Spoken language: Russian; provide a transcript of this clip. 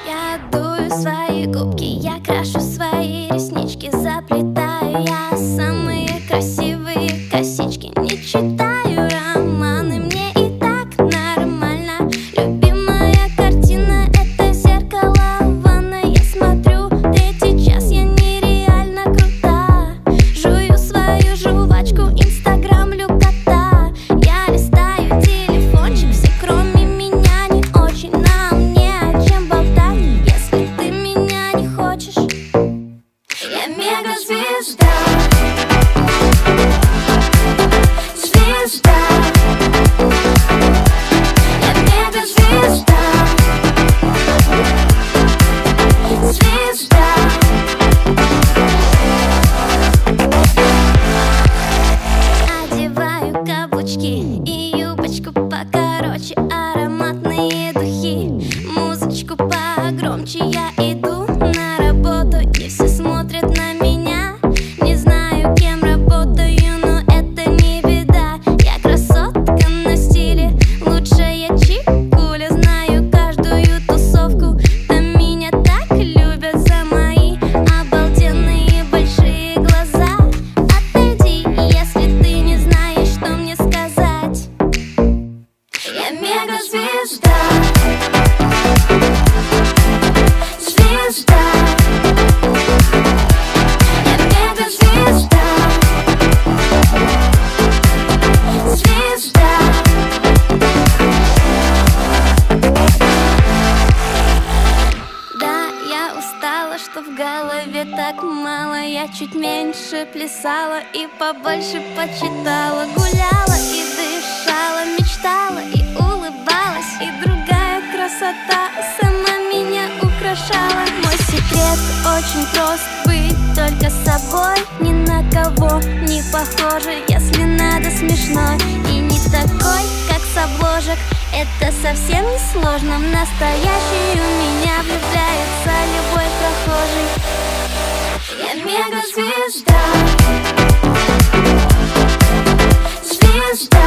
Я дую свои губки, я крашу свои реснички, заплетаю я самые красивые косички. Не читаю романы, мне и так нормально. Любимая картина — это зеркало в ванной. Я смотрю третий час, я нереально крута. Жую свою жвачку, инстаграмлю кота. Я листаю телефончик, все кроме меня не очень. Нам не о чем болтать, если ты меня не хочешь. Я мегазвезда, звезда. Я мегазвезда, звезда. Одеваю каблучки и юбочку покороче, ароматные духи, музычку погромче. Я иду на работу, и все смотрят на меня. Не знаю, кем работаю, но это не беда. Я красотка на стиле, лучшая чикуля. Знаю каждую тусовку, там меня так любят за мои обалденные большие глаза. Отойди, если ты не знаешь, что мне сказать. Я мегазвезда, звезда. Я мегазвезда, звезда. Да, я устала, что в голове так мало. Я чуть меньше плясала и побольше почитала. Гуляла и дышала, мечтала и улыбалась. И другая красота сама меня украшала. Мой секрет очень прост: быть только собой, ни на кого не похожа. Если надо, смешной и не такой, как с обложек. Это совсем не сложно. В настоящий у меня влюбляется любой прохожий. Я мегазвезда, звезда.